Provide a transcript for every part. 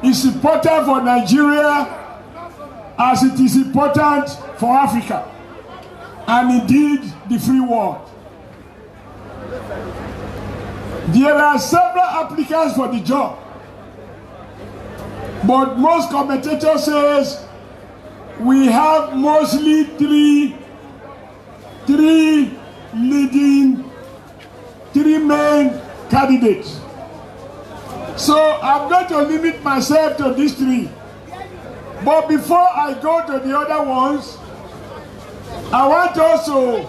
is important for Nigeria as it is important for Africa and indeed the free world. There are several applicants for the job, but most commentators say we have mostly three main candidates. So I'm going to limit myself to these three. But before I go to the other ones, I want also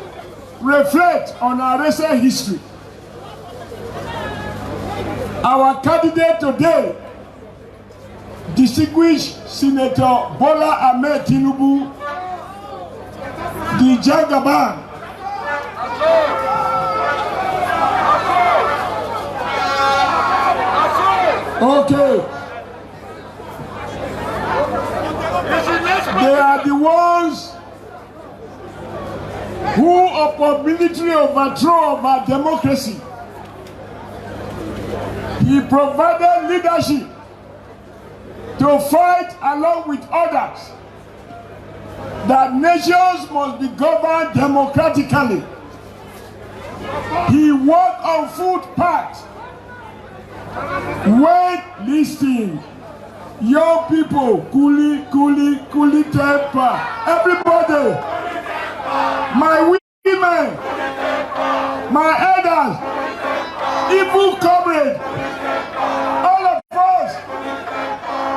reflect on our recent history. Our candidate today, distinguished Senator Bola Ahmed Tinubu, the Jagaban. Okay. They are the ones who, upon military overthrow of our democracy, he provided leadership to fight along with others that nations must be governed democratically. He walked on footpaths when listening. Young people, coolie temper. Everybody, my women, my elders, evil comrades, all of us.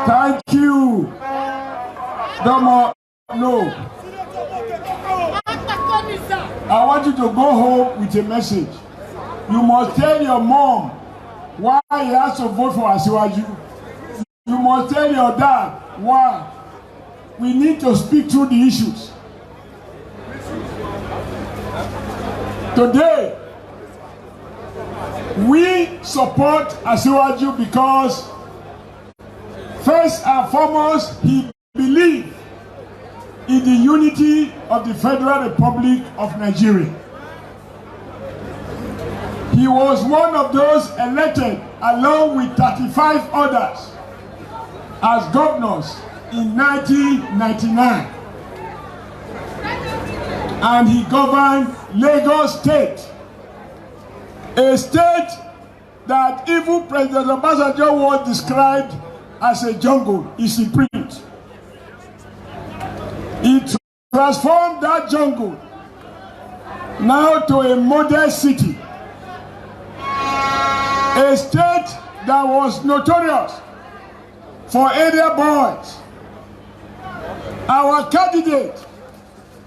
Thank you. No. I want you to go home with a message. You must tell your mom why he has to vote for Asiwaju. You must tell your dad why. We need to speak through the issues. Today, we support Asiwaju because, first and foremost, he believed in the unity of the Federal Republic of Nigeria. He was one of those elected along with 35 others as governors in 1999. And he governed Lagos State, a state that even President Obasanjo was described as a jungle, is in print. He transformed that jungle now to a modern city, a state that was notorious for area boys. Our candidate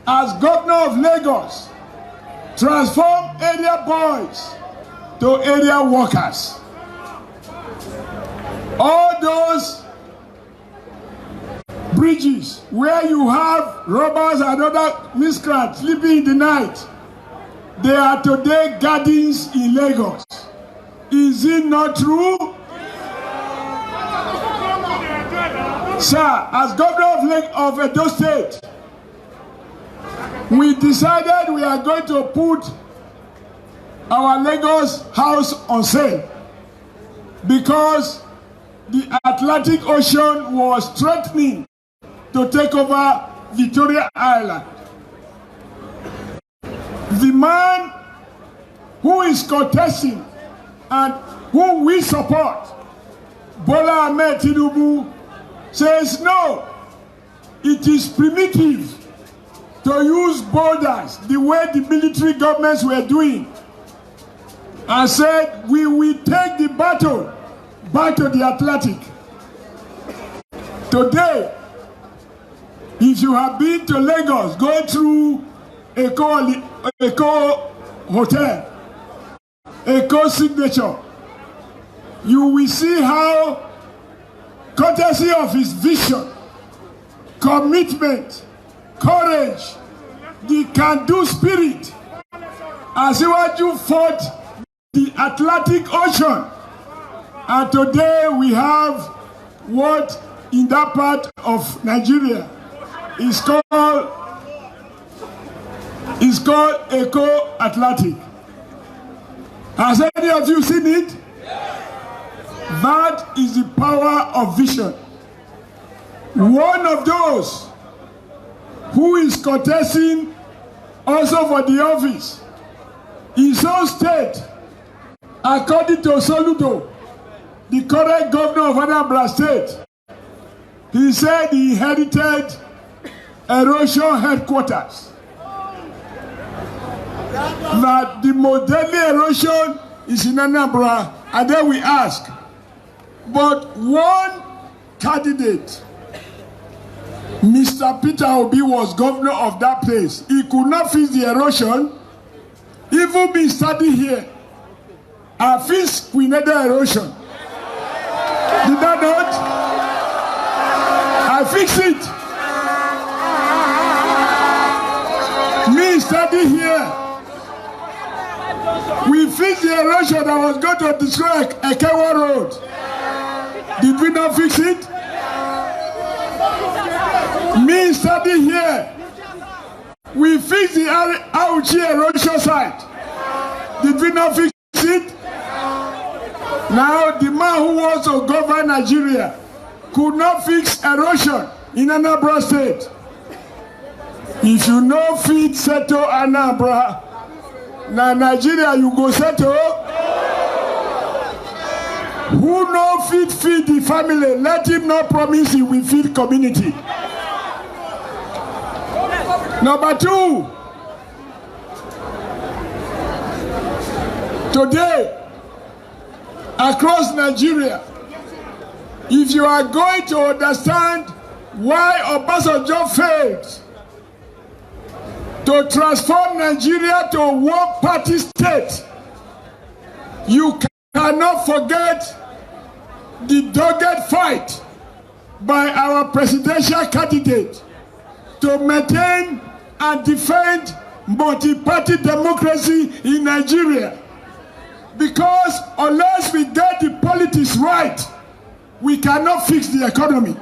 as governor of Lagos transformed area boys to area workers. All those bridges where you have robbers and other miscreants sleeping in the night, they are today gardens in Lagos. Is it not true? Sir, as governor of Edo State, we decided we are going to put our Lagos house on sale because the Atlantic Ocean was threatening to take over Victoria Island. The man who is contesting and who we support, Bola Ahmed Tinubu, says no, it is primitive to use borders the way the military governments were doing, and said we will take the battle back to the Atlantic. Today, if you have been to Lagos, go through Eco Hotel, Eco Signature, you will see how, courtesy of his vision, commitment, courage, the can-do spirit, Asiwaju fought the Atlantic Ocean, and today we have what in that part of Nigeria is called Eco Atlantic. Has any of you seen it? That is the power of vision. One of those who is contesting also for the office, his own state, according to Soludo, the current governor of Anambra State, he said he inherited erosion headquarters. That the most deadly erosion is in Anambra, and then we ask, but one candidate, Mr. Peter Obi, was governor of that place. He could not fix the erosion. Even me standing here, I fixed Quineda erosion. Did that not? I fixed it. Me standing here, we fixed the erosion that was going to destroy Ekewa Road. Did we not fix it? Me standing here, we fixed the Auchi erosion site. Did we not fix it? Now the man who wants to govern Nigeria could not fix erosion in Anambra State. If you know fit settle Anambra, now Nigeria you go settle. Who no fit feed the family, let him not promise he will feed community. Number two, today, across Nigeria, if you are going to understand why Obasanjo failed to transform Nigeria to a one-party state, you cannot forget the dogged fight by our presidential candidate to maintain and defend multi-party democracy in Nigeria. Because unless we get the politics right, we cannot fix the economy.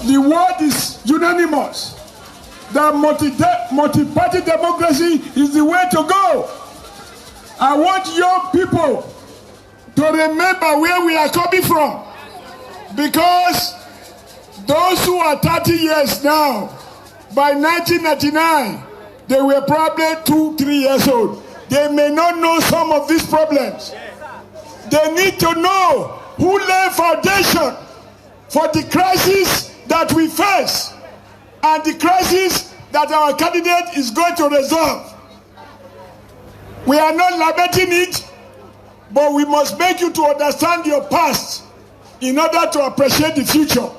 The world is unanimous that multi-party democracy is the way to go. I want young people to remember where we are coming from, because those who are 30 years now, by 1999, they were probably 2-3 years old. They may not know some of these problems. They need to know who laid foundation for the crisis that we face and the crisis that our candidate is going to resolve. We are not lamenting it, but we must make you to understand your past in order to appreciate the future.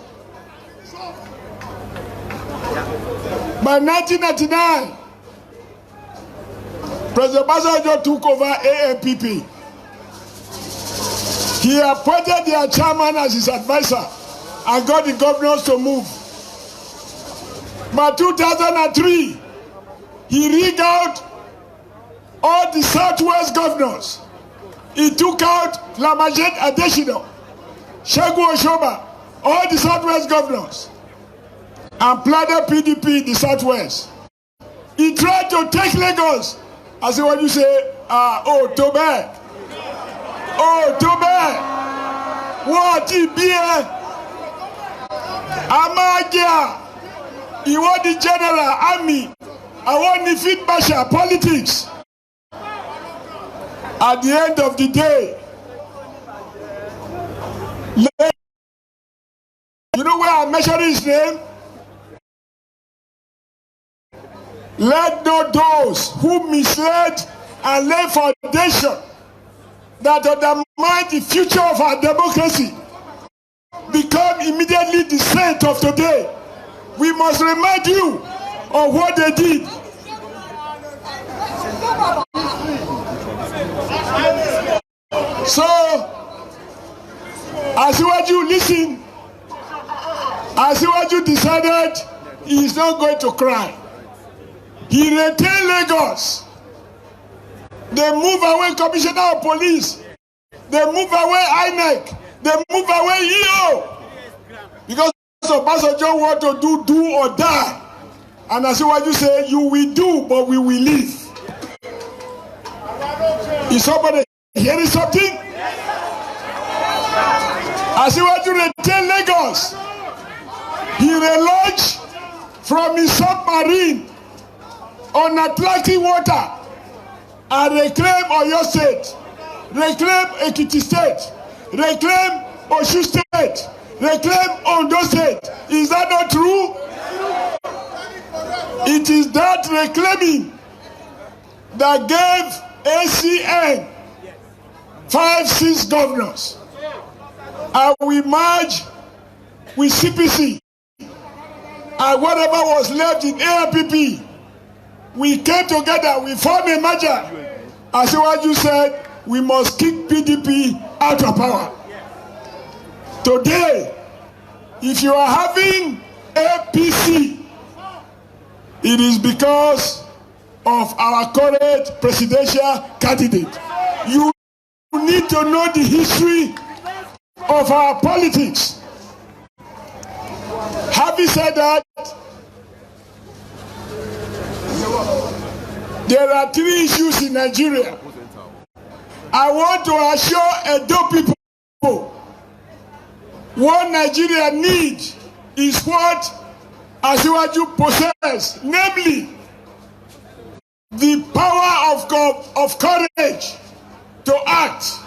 By 1999, President Obasanjo took over ANPP. He appointed their chairman as his advisor and got the governors to move. By 2003, he rigged out all the Southwest governors. He took out Lamajed Adesina, Segun Oshoba, all the Southwest governors, and planted PDP in the Southwest. He tried to take Lagos. I say, what you say? Oh, too bad. Oh, too bad. What he be? Amagia. He want the general army. I want the fit marshal politics. At the end of the day, you know where I'm measuring his name? Let not those who misled and lay foundation that undermine the future of our democracy become immediately the saint of today. We must remind you of what they did. So, as what you listen, as what you decided, he is not going to cry. He retained Lagos. They move away Commissioner of Police. They move away INEC. They move away EO. Because Obasanjo want to do or die. And I see what you say, you will do, but we will leave. Is somebody hearing something? As he was to retain Lagos, he relaunched from his submarine on Atlantic water and reclaim Oyo State, reclaim Ekiti State, reclaim Osun State, reclaim Ondo State. Is that not true? It is that reclaiming that gave ACN 5-6 governors. And we merged with CPC. And whatever was left in ARPP, we came together, we formed a merger. As what you said, we must kick PDP out of power. Today, if you are having APC, it is because of our current presidential candidate. You need to know the history of our politics. Having said that, there are 3 issues in Nigeria. I want to assure Edo people what Nigeria needs is what Asiwaju possess, namely the power of courage to act,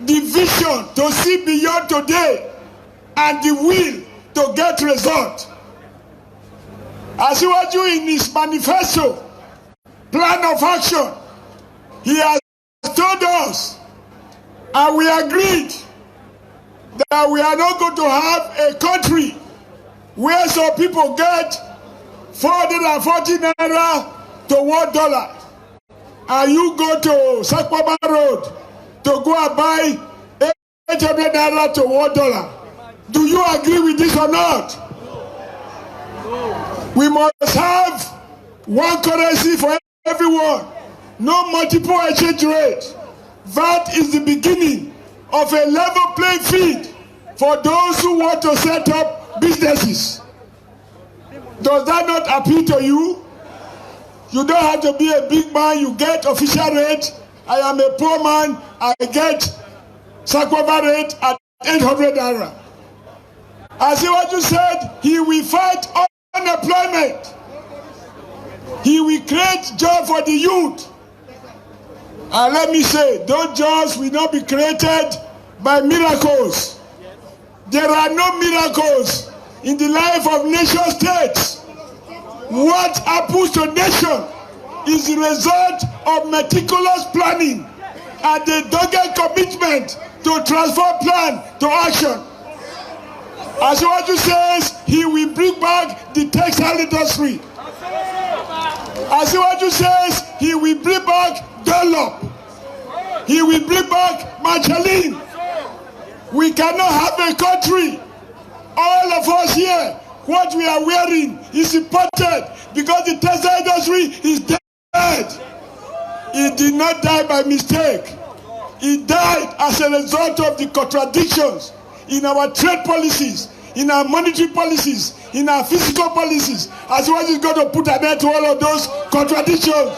the vision to see beyond today, and the will to get result. Asiwaju in his manifesto, plan of action, he has told us, and we agreed, that we are not going to have a country where some people get 440 naira to $1, and you go to Sakwaba Road to go and buy 800 naira to $1. Do you agree with this or not? We must have one currency for everyone, no multiple exchange rate. That is the beginning of a level playing field for those who want to set up businesses. Does that not appeal to you? You don't have to be a big man, you get official rate. I am a poor man, I get Sakwaba rate at 800 naira. As what you said, he will fight unemployment. He will create job for the youth. And let me say, those jobs will not be created by miracles. There are no miracles in the life of nation states. What happens to nation is the result of meticulous planning and the dogged commitment to transform plan to action. As Asiwaju says, he will bring back the textile industry. As Asiwaju says, he will bring back Dunlop. He will bring back Michelin. We cannot have a country. All of us here, what we are wearing is imported because the textile industry is dead. It did not die by mistake. It died as a result of the contradictions in our trade policies, in our monetary policies, in our physical policies. As well as going to put an end to all of those contradictions.